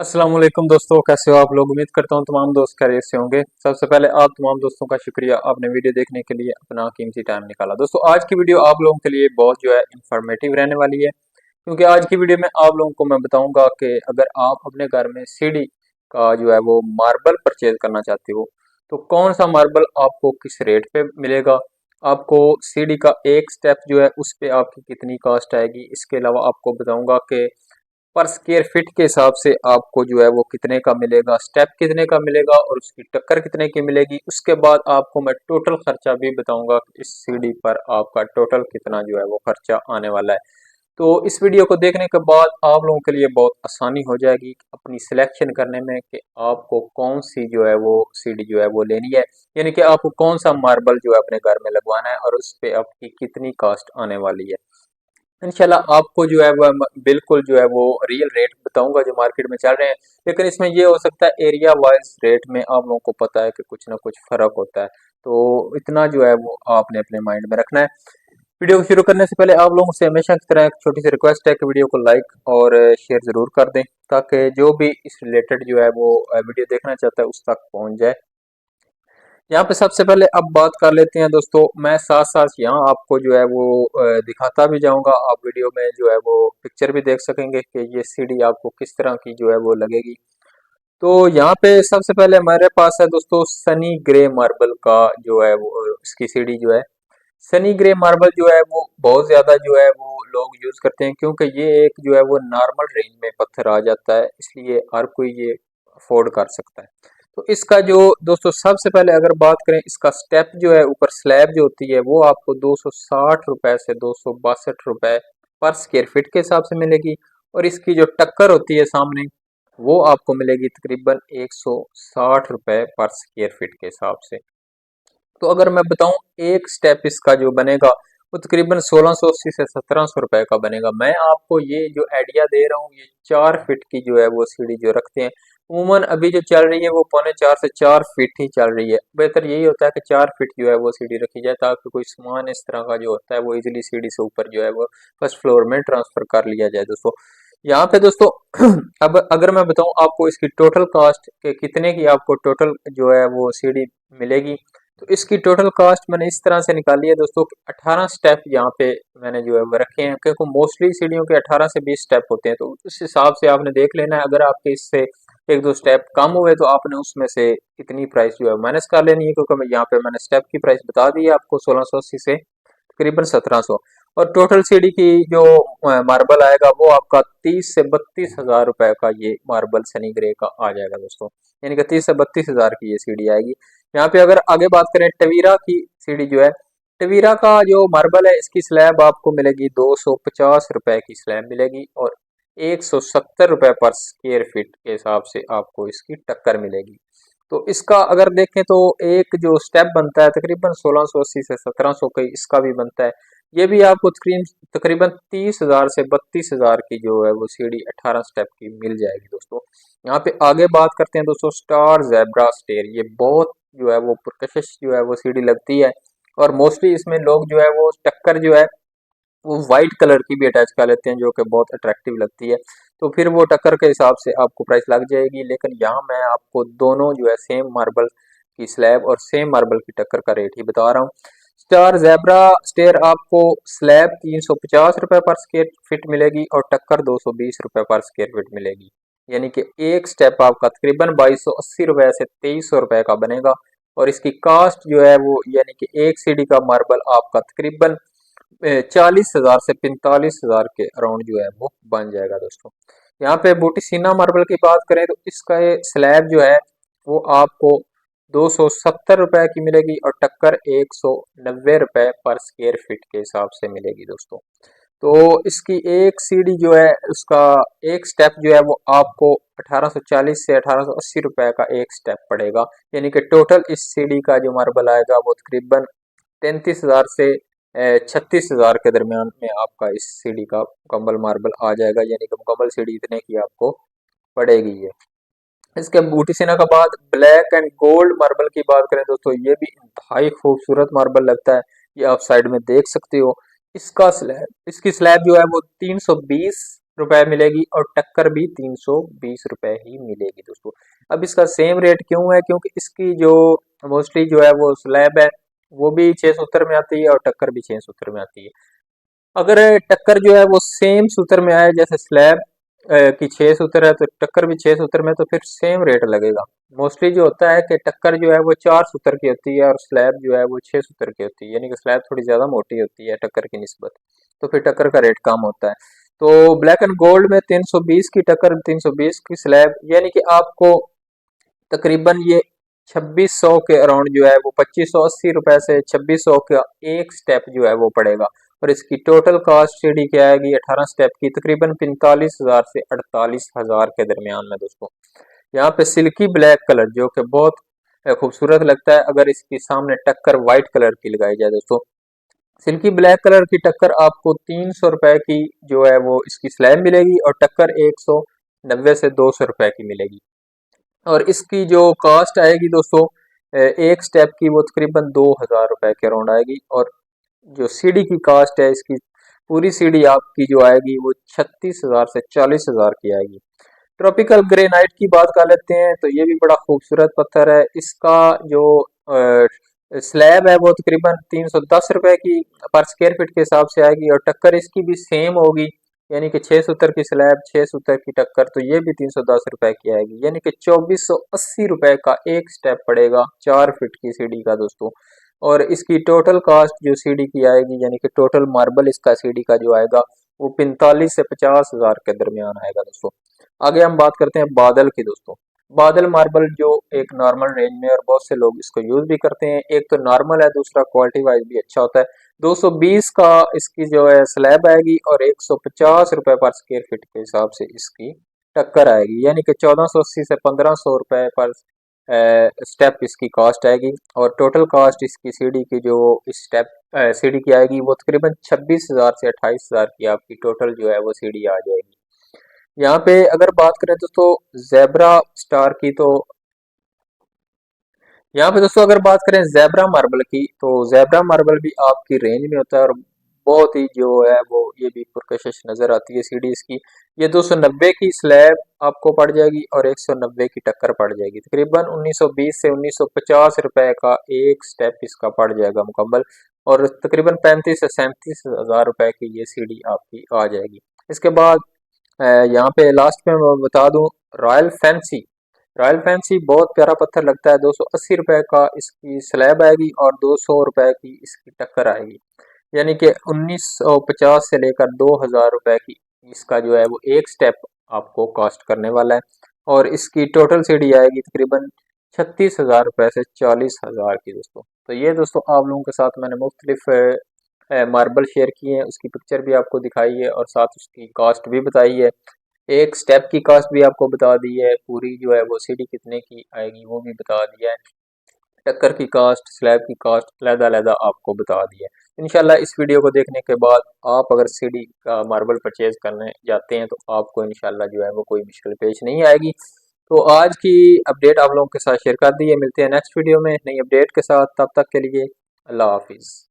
अस्सलाम वालेकुम दोस्तों, कैसे हो आप लोग। उम्मीद करता हूँ तमाम दोस्त खैरियत से होंगे। सबसे पहले आप तमाम दोस्तों का शुक्रिया, आपने वीडियो देखने के लिए अपना कीमती टाइम निकाला। दोस्तों आज की वीडियो आप लोगों के लिए बहुत जो है इंफॉर्मेटिव रहने वाली है, क्योंकि आज की वीडियो में आप लोगों को मैं बताऊंगा कि अगर आप अपने घर में सीढ़ी का जो है वो मार्बल परचेज करना चाहते हो तो कौन सा मार्बल आपको किस रेट पे मिलेगा, आपको सीढ़ी का एक स्टेप जो है उस पे आपकी कितनी कॉस्ट आएगी। इसके अलावा आपको बताऊंगा कि पर स्क्वायर फीट के हिसाब से आपको जो है वो कितने का मिलेगा, स्टेप कितने का मिलेगा और उसकी टक्कर कितने की मिलेगी। उसके बाद आपको मैं टोटल खर्चा भी बताऊंगा कि इस सीढ़ी पर आपका टोटल कितना जो है वो खर्चा आने वाला है। तो इस वीडियो को देखने के बाद आप लोगों के लिए बहुत आसानी हो जाएगी अपनी सिलेक्शन करने में कि आपको कौन सी जो है वो सीढ़ी जो है वो लेनी है, यानी कि आपको कौन सा मार्बल जो है अपने घर में लगवाना है और उस पे आपकी कितनी कॉस्ट आने वाली है। इंशाल्लाह आपको जो है वह बिल्कुल जो है वो रियल रेट बताऊंगा जो मार्केट में चल रहे हैं, लेकिन इसमें ये हो सकता है एरिया वाइज रेट में आप लोगों को पता है कि कुछ ना कुछ फर्क होता है। तो इतना जो है वो आपने अपने माइंड में रखना है। वीडियो को शुरू करने से पहले आप लोगों से हमेशा की तरह एक छोटी सी रिक्वेस्ट है कि वीडियो को लाइक और शेयर जरूर कर दें, ताकि जो भी इस रिलेटेड जो है वो वीडियो देखना चाहता है उस तक पहुंच जाए। यहाँ पे सबसे पहले अब बात कर लेते हैं दोस्तों, मैं साथ साथ यहाँ आपको जो है वो दिखाता भी जाऊंगा, आप वीडियो में जो है वो पिक्चर भी देख सकेंगे कि ये सीढ़ी आपको किस तरह की जो है वो लगेगी। तो यहाँ पे सबसे पहले हमारे पास है दोस्तों सनी ग्रे मार्बल का जो है वो इसकी सीढ़ी जो है। सनी ग्रे मार्बल जो है वो बहुत ज्यादा जो है वो लोग यूज करते हैं, क्योंकि ये एक जो है वो नॉर्मल रेंज में पत्थर आ जाता है, इसलिए हर कोई ये अफोर्ड कर सकता है। तो इसका जो दोस्तों सबसे पहले अगर बात करें, इसका स्टेप जो है ऊपर स्लैब जो होती है वो आपको 260 रुपए से 262 रुपए पर स्क्वायर फीट के हिसाब से मिलेगी, और इसकी जो टक्कर होती है सामने वो आपको मिलेगी तकरीबन 160 रुपए पर स्क्वायर फीट के हिसाब से। तो अगर मैं बताऊं एक स्टेप इसका जो बनेगा वो तकरीबन 1680 से 1700 रुपए का बनेगा। मैं आपको ये जो आइडिया दे रहा हूँ, ये 4 फीट की जो है वो सीढ़ी जो रखते हैं उमूमन अभी जो चल रही है वो 3.25 से 4 फीट ही चल रही है। बेहतर यही होता है कि 4 फीट जो है वो सीढ़ी रखी जाए, ताकि कोई सामान इस तरह का जो होता है वो इजीली सीढ़ी से ऊपर जो है वो फर्स्ट फ्लोर में ट्रांसफर कर लिया जाए। दोस्तों यहाँ पे दोस्तों अब अगर मैं बताऊं आपको इसकी टोटल कॉस्ट के कितने की आपको टोटल जो है वो सीढ़ी मिलेगी, तो इसकी टोटल कॉस्ट मैंने इस तरह से निकाली है दोस्तों कि 18 स्टेप यहाँ पे मैंने जो है वो रखे हैं, क्योंकि मोस्टली सीढ़ियों के 18 से 20 स्टेप होते हैं। तो उस हिसाब से आपने देख लेना है, अगर आपके इससे एक दो स्टेप कम हुए तो आपने उसमें से इतनी प्राइस जो है माइनस कर लेनी है, क्योंकि यहाँ पे मैंने स्टेप की प्राइस बता दी है आपको 1680 से तकरीबन 1700। और टोटल सीढ़ी की जो मार्बल आएगा वो आपका 30 से 32 हजार रुपए का ये मार्बल सनी ग्रे का आ जाएगा दोस्तों, यानी कि 30 से 32 हजार की ये सीढ़ी आएगी। यहाँ पे अगर आगे बात करें टवीरा की सीढ़ी जो है, टवीरा का जो मार्बल है इसकी स्लैब आपको मिलेगी 250 रुपए की स्लैब मिलेगी, और 170 रुपए पर स्क्वायर फीट के हिसाब से आपको इसकी टक्कर मिलेगी। तो इसका अगर देखें तो एक जो स्टेप बनता है तकरीबन 1680 से 1700 का इसका भी बनता है। ये भी आपको तकरीबन तकरीबन 30 हजार से 32 हजार की जो है वो सीढ़ी 18 स्टेप की मिल जाएगी दोस्तों। यहाँ पे आगे बात करते हैं दोस्तों स्टार ज़ेब्रा स्टेयर, ये बहुत जो है वो पुरकशिश जो है वो सीढ़ी लगती है, और मोस्टली इसमें लोग जो है वो टक्कर जो है वो वाइट कलर की भी अटैच कर लेते हैं, जो कि बहुत अट्रैक्टिव लगती है। तो फिर वो टक्कर के हिसाब से आपको प्राइस लग जाएगी, लेकिन यहाँ मैं आपको दोनों जो है सेम मार्बल की स्लैब और सेम मार्बल की टक्कर का रेट ही बता रहा हूँ। स्टार ज़ेब्रा स्टेयर आपको स्लैब 350 रुपये पर स्क्वायर फिट मिलेगी और टक्कर 220 रुपये पर स्क्वायर फिट मिलेगी, यानी कि एक स्टेप आपका तकरीबन 2280 रुपये से 2300 रुपये का बनेगा। और इसकी कास्ट जो है वो यानी कि एक सीढ़ी का मार्बल आपका तकरीबन 40 हजार से 45 हजार के अराउंड जो है वो बन जाएगा दोस्तों। यहाँ पे बूटीसीना मार्बल की बात करें तो इसका ये स्लैब जो है वो आपको 270 रुपए की मिलेगी और टक्कर 190 रुपए पर स्क्वायर फीट के हिसाब से मिलेगी दोस्तों। तो इसकी एक सीढ़ी जो है उसका एक स्टेप जो है वो आपको 1840 से 1880 रुपए का एक स्टेप पड़ेगा, यानी कि टोटल इस सीढ़ी का जो मार्बल आएगा वो तकरीबन 33 हजार से 36 हजार के दरमियान में आपका इस सीढ़ी का मुकम्मल मार्बल आ जाएगा, यानी कि मुकम्मल सीढ़ी इतने की आपको पड़ेगी ये। इसके बूटी सिना का बाद ब्लैक एंड गोल्ड मार्बल की बात करें दोस्तों, ये भी इंतहाई खूबसूरत मार्बल लगता है, ये आप साइड में देख सकते हो। इसका स्लैब इसकी स्लैब जो है वो 320 रुपए मिलेगी और टक्कर भी 320 रुपए ही मिलेगी दोस्तों। अब इसका सेम रेट क्यों है, क्योंकि इसकी जो मोस्टली जो है वो स्लैब है वो भी 6 सूत्र में आती है और टक्कर भी 6 सूत्र में आती है। अगर टक्कर जो है वो सेम सूत्र में आए, जैसे स्लैब की 6 सूत्र है तो टक्कर भी 6 सूत्र में, तो फिर सेम रेट लगेगा। मोस्टली जो होता है कि टक्कर जो है वो 4 सूत्र की होती है और स्लैब जो है वो 6 सूत्र की होती है, यानी कि स्लैब थोड़ी ज्यादा मोटी होती है टक्कर की निस्बत, तो फिर टक्कर का रेट कम होता है। तो ब्लैक एंड गोल्ड में 320 की टक्कर 320 की स्लैब, यानी कि आपको तकरीबन ये 2600 के अराउंड जो है वो 2580 रुपए से 2600 का एक स्टेप जो है वो पड़ेगा। और इसकी टोटल कॉस्ट सीढ़ी क्या आएगी 18 स्टेप की तकरीबन 45,000 से 48,000 के दरमियान में दोस्तों। यहाँ पे सिल्की ब्लैक कलर जो कि बहुत खूबसूरत लगता है, अगर इसके सामने टक्कर व्हाइट कलर की लगाई जाए दोस्तों, सिल्की ब्लैक कलर की टक्कर आपको 300 रुपए की जो है वो इसकी स्लैब मिलेगी और टक्कर 190 से 200 रुपए की मिलेगी। और इसकी जो कॉस्ट आएगी दोस्तों एक स्टेप की वो तकरीबन 2,000 रुपए के अराउंड आएगी। और जो सीढ़ी की कॉस्ट है इसकी पूरी सीढ़ी आपकी जो आएगी वो 36,000 से 40,000 की आएगी। ट्रॉपिकल ग्रेनाइट की बात कर लेते हैं, तो ये भी बड़ा खूबसूरत पत्थर है। इसका जो स्लैब है वो तकरीबन 310 रुपए की पर स्क्वायर फीट के हिसाब से आएगी और टक्कर इसकी भी सेम होगी, यानी कि 6 सूत्र की स्लैब 6 सूत्र की टक्कर, तो ये भी 310 रुपए की आएगी, यानी कि 2480 रुपए का एक स्टेप पड़ेगा 4 फीट की सीढ़ी का दोस्तों। और इसकी टोटल कॉस्ट जो सीढ़ी की आएगी, यानी कि टोटल मार्बल इसका सीढ़ी का जो आएगा वो 45 से 50,000 के दरमियान आएगा दोस्तों। आगे हम बात करते हैं बादल की दोस्तों। बादल मार्बल जो एक नॉर्मल रेंज में, और बहुत से लोग इसको यूज भी करते हैं, एक तो नॉर्मल है, दूसरा क्वालिटी वाइज भी अच्छा होता है। 220 का इसकी जो है स्लैब आएगी और 150 रुपए पर स्क्वायर फीट के हिसाब से इसकी टक्कर आएगी, यानी कि 1480 से 1500 रुपए पर स्टेप इसकी कॉस्ट आएगी। और टोटल कॉस्ट इसकी सीढ़ी की जो स्टेप सीढ़ी की आएगी वो तकरीबन 26,000 से 28,000 की आपकी टोटल जो है वो सीढ़ी आ जाएगी। यहाँ पे अगर बात करें दोस्तों जेब्रा स्टार की, तो यहाँ पे दोस्तों अगर बात करें जेब्रा मार्बल की, तो जेब्रा मार्बल भी आपकी रेंज में होता है और बहुत ही जो है वो ये भी पुरकशिश नजर आती है सीढ़ी इसकी। ये 290 की स्लैब आपको पड़ जाएगी और 190 की टक्कर पड़ जाएगी, तकरीबन 1920 से 1950 रुपए का एक स्टेप इसका पड़ जाएगा मुकम्मल। और तकरीबन 35 से 37,000 रुपए की ये सीढ़ी आपकी आ जाएगी। इसके बाद यहाँ पे लास्ट में मैं बता दूं, रॉयल फैंसी। रॉयल फैंसी बहुत प्यारा पत्थर लगता है, 280 रुपए का इसकी स्लैब आएगी और 200 रुपए की इसकी टक्कर आएगी, यानी कि 1950 से लेकर 2000 रुपए की इसका जो है वो एक स्टेप आपको कॉस्ट करने वाला है। और इसकी टोटल सीढ़ी आएगी तकरीबन 36,000 रुपए से 40,000 की दोस्तों। तो ये दोस्तों आप लोगों के साथ मैंने मुख्तलिफ मार्बल शेयर किए हैं, उसकी पिक्चर भी आपको दिखाई है और साथ उसकी कॉस्ट भी बताई है। एक स्टेप की कॉस्ट भी आपको बता दी है, पूरी जो है वो सीढ़ी कितने की आएगी वो भी बता दिया है, टक्कर की कॉस्ट स्लैब की कॉस्ट अलग-अलग आपको बता दिया है। इंशाल्लाह इस वीडियो को देखने के बाद आप अगर सीढ़ी का मार्बल परचेज करने जाते हैं तो आपको इंशाल्लाह जो है वो कोई मुश्किल पेश नहीं आएगी। तो आज की अपडेट आप लोगों के साथ शेयर कर दी है, मिलते हैं नेक्स्ट वीडियो में नई अपडेट के साथ, तब तक के लिए अल्लाह हाफिज़।